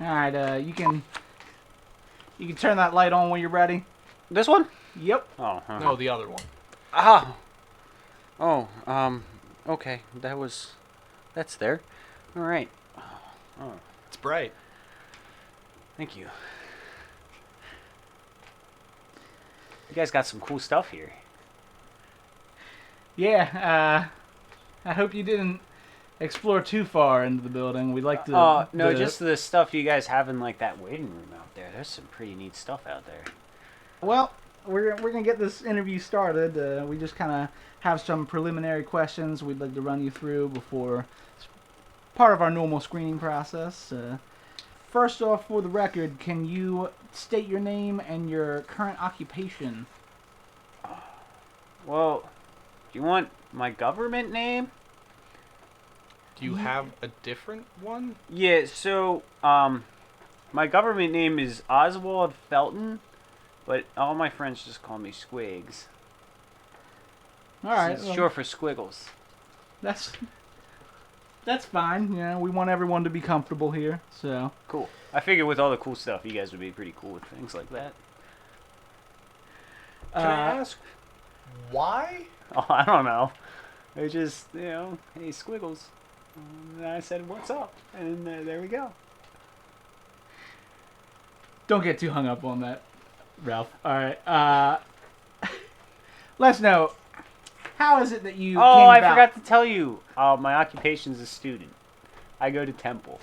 All right, you can turn that light on when you're ready. This one? Yep. Oh. No, the other one. Ah. Oh. Okay. That's there. All right. Oh. It's bright. Thank you. You guys got some cool stuff here. Yeah. I hope you didn't explore too far into the building. We'd like to. No, just the stuff you guys have in like that waiting room out there. There's some pretty neat stuff out there. Well, we're gonna get this interview started. We just kind of have some preliminary questions we'd like to run you through before part of our normal screening process. First off, for the record, can you state your name and your current occupation? Well, do you want my government name? Do you have a different one? Yeah, so, my government name is Oswald Felton, but all my friends just call me Squiggs. All right. It's short for Squiggles. That's fine. You know, we want everyone to be comfortable here, so. Cool. I figured with all the cool stuff, you guys would be pretty cool with things like that. Can I ask why? Oh, I don't know. They just, hey, Squiggles. And I said, what's up? And there we go. Don't get too hung up on that, Ralph. All right. Let's know. How is it that you came I about? forgot to tell you. My occupation is a student. I go to Temple.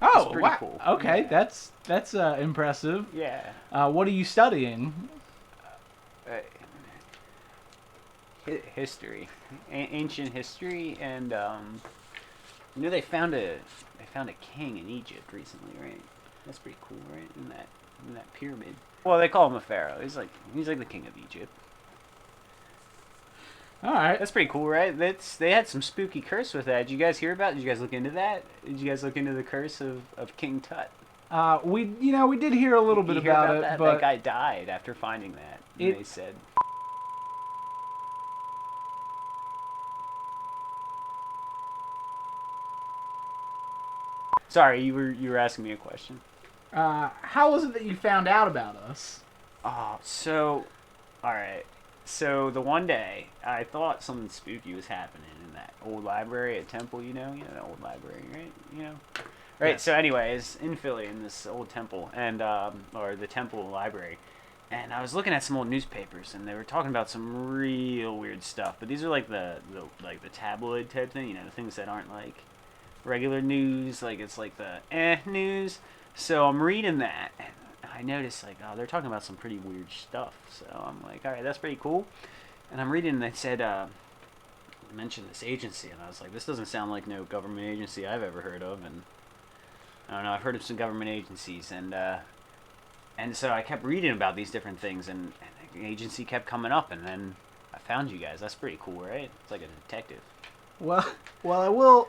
Oh, It's pretty wow. cool. Okay, Yeah. that's impressive. Yeah. What are you studying? History, ancient history, and they found a king in Egypt recently, right? That's pretty cool, right? In that pyramid. Well, they call him a pharaoh. He's like the king of Egypt. All right. That's pretty cool, right? They had some spooky curse with that. Did you guys hear about it? Did you guys look into that? Did you guys look into the curse of King Tut? We did hear a little bit You hear about it, that? but That guy died after finding that. And they said. Sorry, you were asking me a question. how was it that you found out about us? All right. So the one day, I thought something spooky was happening in that old library at Temple. You know the old library, right? Right. Yes. So, anyways, in Philly, in this old temple, and or the temple library, and I was looking at some old newspapers, and they were talking about some real weird stuff. But these are like the tabloid type thing, the things that aren't like regular news. Like it's like the news. So I'm reading that, and I noticed they're talking about some pretty weird stuff. So I'm like, all right, that's pretty cool. And I'm reading, and they said mentioned this agency, and I was like, this doesn't sound like no government agency I've ever heard of. And I don't know, I've heard of some government agencies, and so I kept reading about these different things, and the agency kept coming up, and then I found you guys. That's pretty cool, right? It's like a detective. Well, I will.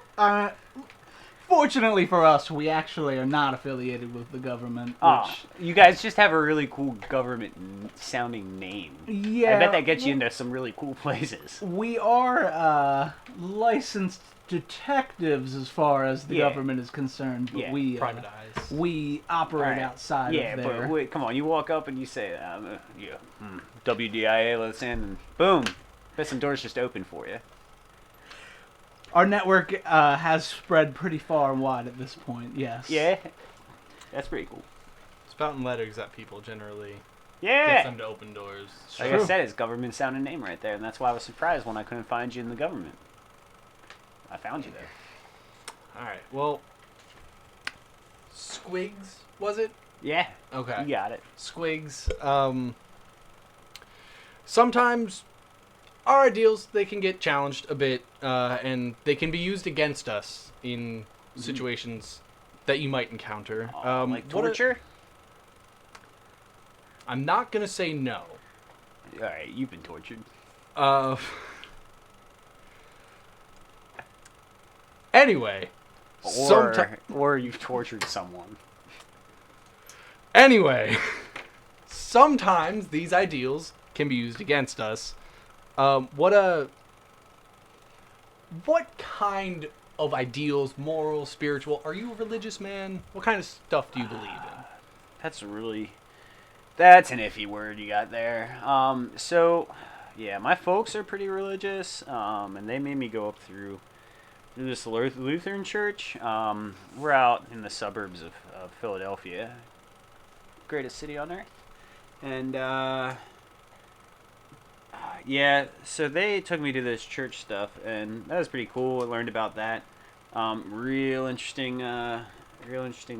Fortunately for us, we actually are not affiliated with the government. Which, You guys just have a really cool government-sounding name. yeah, I bet that gets you into some really cool places. we are licensed detectives as far as the government is concerned, but we Private eyes. we operate Right. outside Yeah, of there. but wait, come on. You walk up and you say, W.D.I.A, let's in, and boom. Bet some doors just open for you. Our network has spread pretty far and wide at this point. Yes. Yeah? That's pretty cool. Spouting letters at people generally Yeah! gets them to open doors. Like I said, it's government sounding name right there, and that's why I was surprised when I couldn't find you in the government. I found you there. Alright, well, Squiggs, was it? Yeah. Okay. You got it. Squiggs. Sometimes our ideals, they can get challenged a bit, and they can be used against us in situations that you might encounter. Like torture? I'm not going to say no. Alright, you've been tortured. Anyway. Or you've tortured someone. Anyway. Sometimes these ideals can be used against us. What kind of ideals, moral, spiritual. Are you a religious man? What kind of stuff do you believe in? That's an iffy word you got there. So, yeah, my folks are pretty religious, and they made me go up through this Lutheran church. We're out in the suburbs of Philadelphia, greatest city on earth, and yeah, so they took me to this church stuff, and that was pretty cool. I learned about that. Real interesting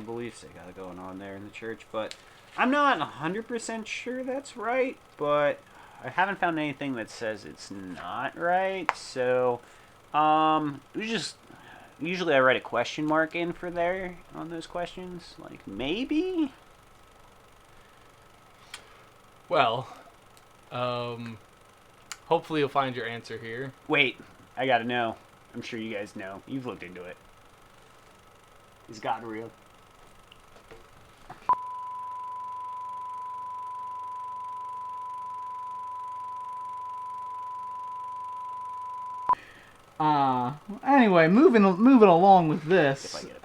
beliefs they got going on there in the church, but I'm not 100% sure that's right, but I haven't found anything that says it's not right, so, usually I write a question mark in for there on those questions, like, maybe? Well, hopefully you'll find your answer here. Wait, I gotta know. I'm sure you guys know. You've looked into it. Is God real? Anyway, moving along with If I this, get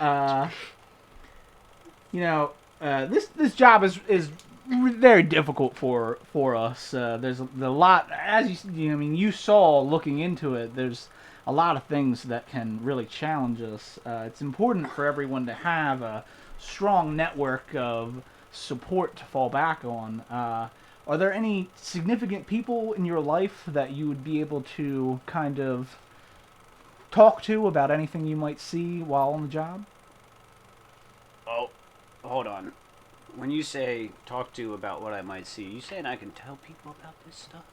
a this job is very difficult for us. There's a lot, as you saw looking into it. There's a lot of things that can really challenge us. It's important for everyone to have a strong network of support to fall back on. Are there any significant people in your life that you would be able to kind of talk to about anything you might see while on the job? Oh, hold on. When you say talk to about what I might see, you saying I can tell people about this stuff?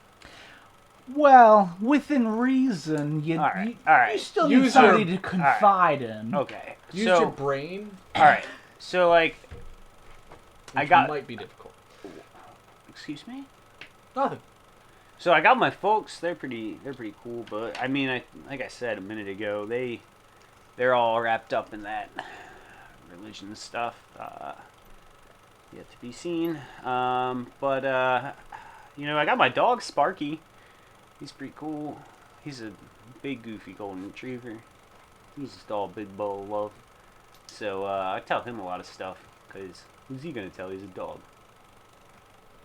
Well, within reason, All right. you still Use need somebody your- to confide in. Okay. Use so, your brain. all right. So, like, Which got- might be difficult. excuse me? Nothing. So I got my folks. They're pretty cool. But I mean, like I said a minute ago, they're all wrapped up in that religion stuff. Yet to be seen. But I got my dog Sparky. He's pretty cool. He's a big, goofy golden retriever. He's just all big bowl of love. So I tell him a lot of stuff because who's he gonna tell? He's a dog.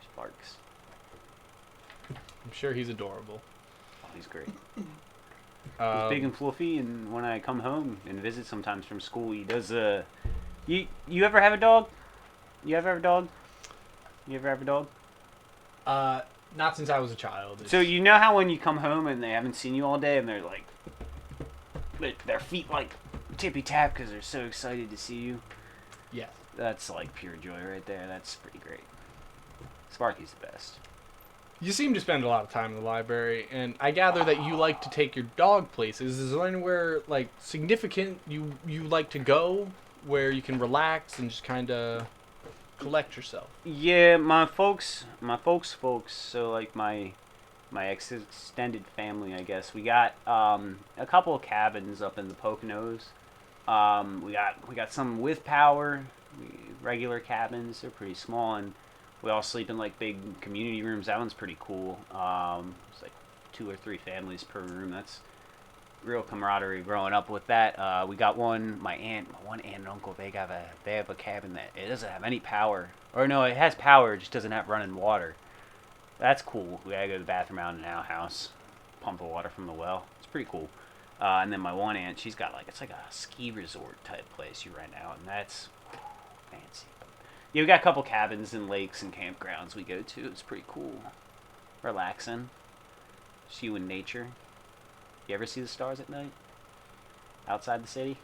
Sparks. I'm sure he's adorable. Oh, he's great. He's big and fluffy, and when I come home and visit sometimes from school, he does You ever have a dog? You ever have a dog? You ever have a dog? Not since I was a child. So you know how when you come home and they haven't seen you all day, and they're like, their feet like tippy tap because they're so excited to see you. Yes. That's like pure joy right there. That's pretty great. Sparky's the best. You seem to spend a lot of time in the library, and I gather that you like to take your dog places. Is there anywhere like significant you like to go where you can relax and just kind of collect yourself? Yeah, my folks. So like my extended family, I guess. We got a couple of cabins up in the Poconos. We got some with power, regular cabins. They're pretty small, and we all sleep in like big community rooms. That one's pretty cool. It's like 2 or 3 families per room. That's real camaraderie growing up with that. We got one. My one aunt and uncle. They have a cabin that it doesn't have any power. Or no, it has power. It just doesn't have running water. That's cool. We gotta go to the bathroom out in our house, pump the water from the well. It's pretty cool. And then my one aunt, she's got it's like a ski resort type place you rent out, and that's fancy. Yeah, we got a couple cabins and lakes and campgrounds we go to. It's pretty cool. Relaxing. Just you in nature. You ever see the stars at night? Outside the city?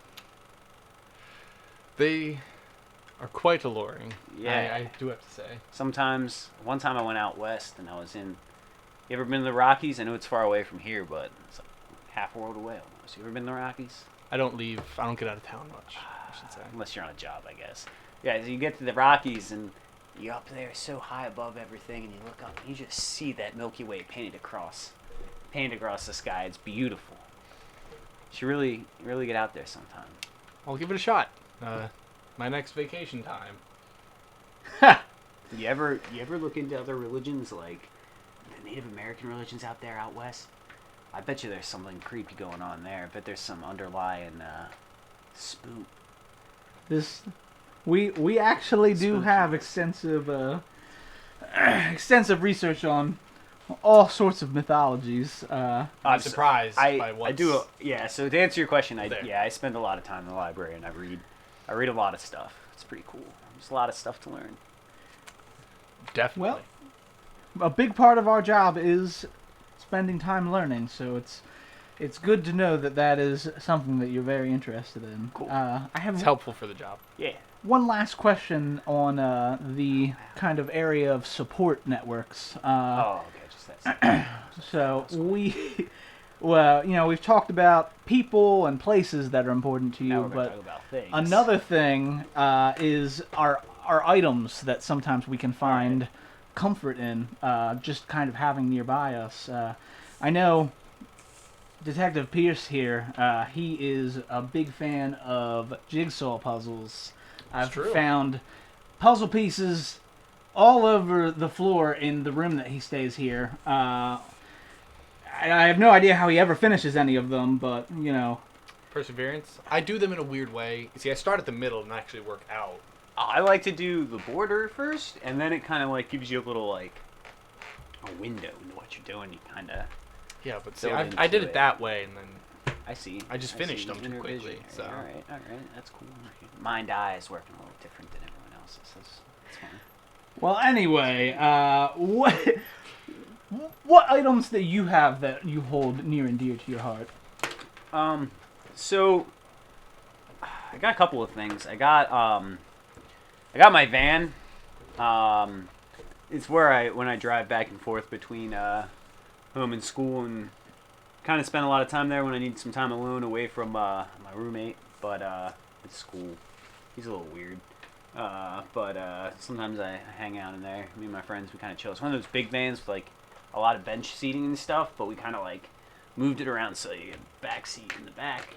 They are quite alluring. Yeah. I do have to say. Sometimes, one time I went out west and I was in... You ever been to the Rockies? I know it's far away from here, but it's like half a world away almost. You ever been to the Rockies? I don't get out of town much, I should say. Unless you're on a job, I guess. Yeah, so you get to the Rockies and you're up there so high above everything and you look up and you just see that Milky Way painted across the sky. It's beautiful. You should really get out there sometime. I'll give it a shot. My next vacation time. You ever look into other religions like the Native American religions out there out west? I bet you there's something creepy going on there. I bet there's some underlying spook. We actually do Spooky. have extensive research on all sorts of mythologies. I'm surprised by what's... I do. Yeah. So to answer your question, there. I spend a lot of time in the library and I read a lot of stuff. It's pretty cool. There's a lot of stuff to learn. Definitely. Well, a big part of our job is spending time learning, so it's good to know that is something that you're very interested in. Cool. I have It's helpful for the job. Yeah. one last question on the kind of area of support networks. Okay, just that. So well, we've talked about people and places that are important to Now you, we're gonna but talk about things. another thing is our items that sometimes we can find comfort in, just kind of having nearby us. I know Detective Pierce here, he is a big fan of jigsaw puzzles. I've true. found puzzle pieces all over the floor in the room that he stays here. I have no idea how he ever finishes any of them, but, Perseverance. I do them in a weird way. See, I start at the middle and actually work out. I like to do the border first, and then it kind of like gives you a little like a window into what you're doing. You kind of Yeah, but see, Build I did into it it. that way, and then I see. I just finished them too Inner quickly, vision. so. All right, that's cool. Mind-eye is working a little different than everyone else's. That's fine. well, anyway, what items that you have that you hold near and dear to your heart? So I got a couple of things. I got my van. It's where when I drive back and forth between home and school, and kind of spend a lot of time there when I need some time alone away from my roommate. But it's school. He's a little weird. But sometimes I hang out in there. Me and my friends, we kind of chill. It's one of those big vans with like a lot of bench seating and stuff, but we kind of like moved it around so you get a back seat in the back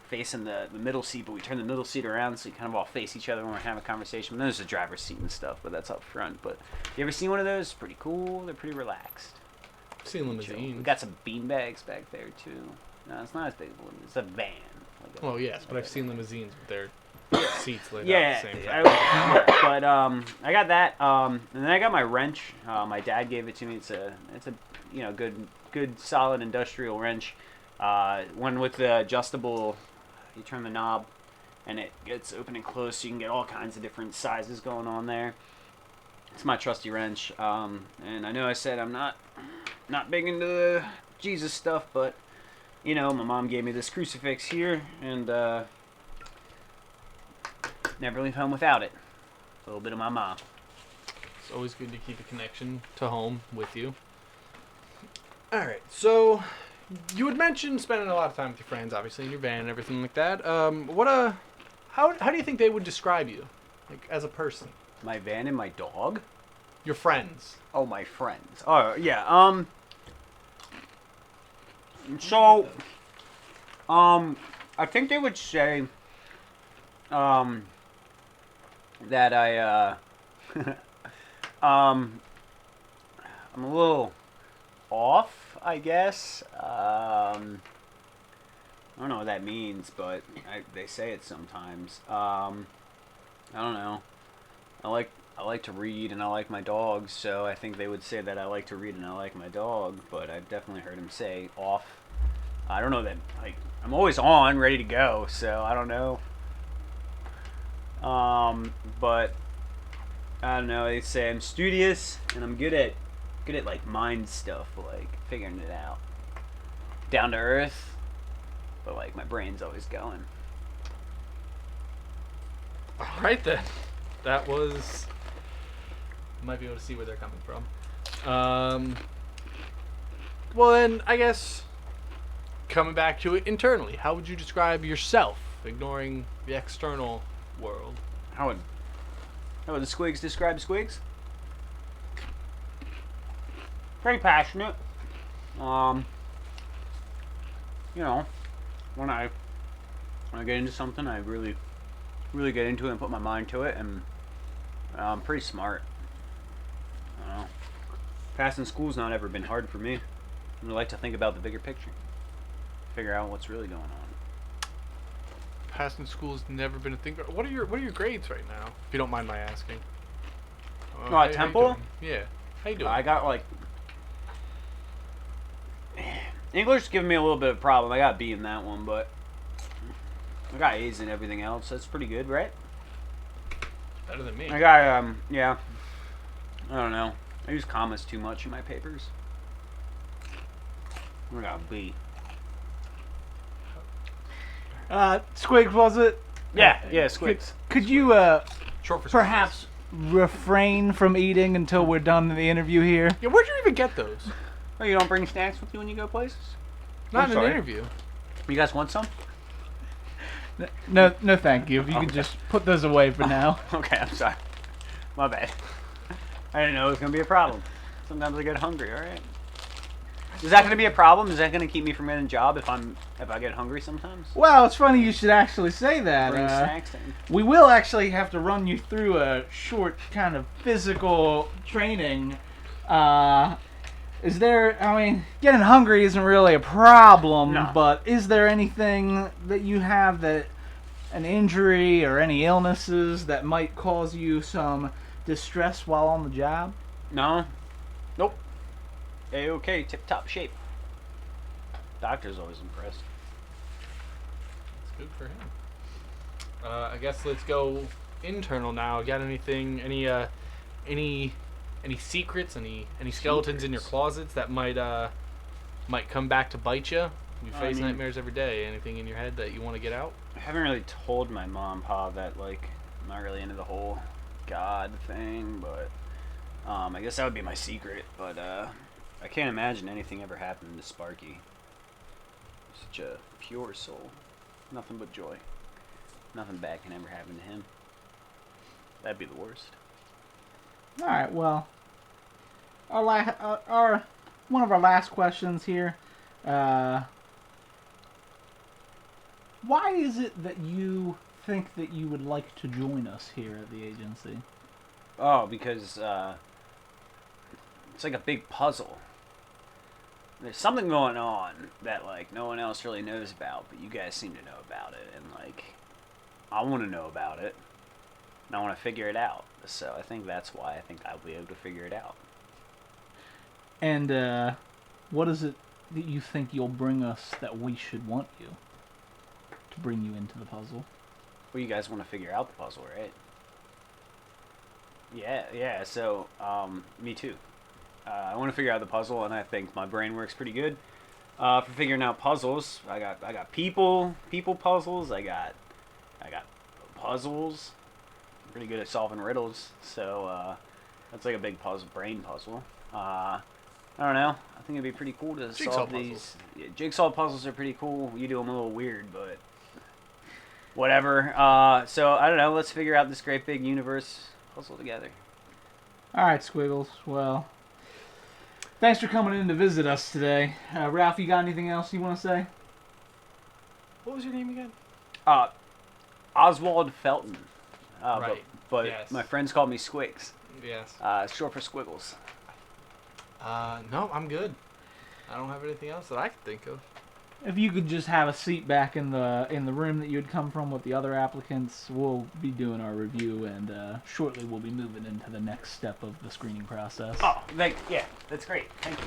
facing the middle seat, but we turn the middle seat around so you kind of all face each other when we're having a conversation. And then there's a driver's seat and stuff, but that's up front. But you ever seen one of those? It's pretty cool. They're pretty relaxed. I've seen Chill. limousines. We got some bean bags back there too. No, it's not as big as one. It's a van. Like Well, yes, but I've seen limousines with their seats laid out yeah, at the same I, time. but I got that, and then I got my wrench. My dad gave it to me. It's a good solid industrial wrench. One with the adjustable. You turn the knob, and it gets open and closed, so you can get all kinds of different sizes going on there. It's my trusty wrench, and I know I said I'm not big into the Jesus stuff, but my mom gave me this crucifix here, and never leave home without it. A little bit of my mom. It's always good to keep a connection to home with you. Alright, so you had mentioned spending a lot of time with your friends, obviously, in your van and everything like that. How do you think they would describe you, like, as a person? My van and my dog? Your friends. Oh, my friends. Oh, yeah. So, I think they would say, that I'm a little off, I guess. I don't know what that means, but they say it sometimes. I don't know. I like to read, and I like my dog, so I think they would say that I like to read and I like my dog, but I've definitely heard him say off. I don't know that, like, I'm always on, ready to go, so I don't know. But I don't know, they say I'm studious, and I'm good at like mind stuff, like figuring it out. Down to earth, but like my brain's always going. Alright then. That was... Might be able to see where they're coming from. Well then, I guess, coming back to it internally, how would you describe yourself, ignoring the external world? How would the Squiggs describe Squiggs? Pretty passionate. When I get into something, I really get into it and put my mind to it, and I'm pretty smart. I don't know. Passing school's not ever been hard for me. I like to think about the bigger picture. figure out what's really going on. Passing school's never been a thing. What are your grades right now? If you don't mind my asking. At How you Temple? doing? Yeah. How you doing? I got like English is giving me a little bit of a problem. I got a B in that one, but I got A's in everything else. That's pretty good, right? Better than me. I got yeah. I don't know. I use commas too much in my papers. I got a B. Squiggs, was it? Yeah, Squiggs. Could you Short for perhaps refrain from eating until we're done the interview here? Yeah, where'd you even get those? Oh, you don't bring snacks with you when you go places? Not I'm in an sorry. interview. You guys want some? No, thank you. If you could just put those away for now. Okay, I'm sorry. My bad. I didn't know it was gonna be a problem. Sometimes I get hungry. All right. Is that gonna be a problem? Is that gonna keep me from getting a job if I get hungry sometimes? Well, it's funny you should actually say Bring that. snacks in. We will actually have to run you through a short kind of physical training. Is there, I mean, getting hungry isn't really a problem, No. but is there anything that you have that, an injury or any illnesses that might cause you some distress while on the job? No. Nope. A-okay, tip-top shape. Doctor's always impressed. That's good for him. I guess let's go internal now. Got anything? Any secrets? Any skeletons in your closets that might come back to bite you? You I face mean- nightmares every day. Anything in your head that you want to get out? I haven't really told my mom, Pa, that, like, I'm not really into the whole God thing, but I guess that would be my secret. But I can't imagine anything ever happened to Sparky. Such a pure soul. Nothing but joy. Nothing bad can ever happen to him. That'd be the worst. All right, well, our one of our last questions here. Why is it that you think that you would like to join us here at the agency? Oh, because it's like a big puzzle. There's something going on that, like, no one else really knows about, but you guys seem to know about it, and, like, I want to know about it, and I want to figure it out. So I think that's why I think I'll be able to figure it out. And what is it that you think you'll bring us that we should want you to bring you into the puzzle? Well, you guys want to figure out the puzzle, right? Yeah, so, me too. I want to figure out the puzzle, and I think my brain works pretty good for figuring out puzzles. I got people puzzles. I got puzzles. I'm pretty good at solving riddles, so that's like a big brain puzzle. I don't know. I think it'd be pretty cool to solve these. Yeah, jigsaw puzzles are pretty cool. You do them a little weird, but whatever. So I don't know. Let's figure out this great big universe puzzle together. All right, Squiggles. Well, thanks for coming in to visit us today. Ralph, you got anything else you want to say? What was your name again? Oswald Felton. Right. But Yes. my friends call me Squiggs. Yes. Short for Squiggles. No, I'm good. I don't have anything else that I can think of. If you could just have a seat back in the room that you had come from with the other applicants, we'll be doing our review, and shortly we'll be moving into the next step of the screening process. Oh, yeah, that's great. Thank you.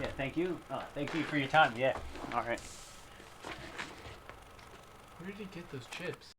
Yeah, thank you. Thank you for your time. Yeah. All right. Where did he get those chips?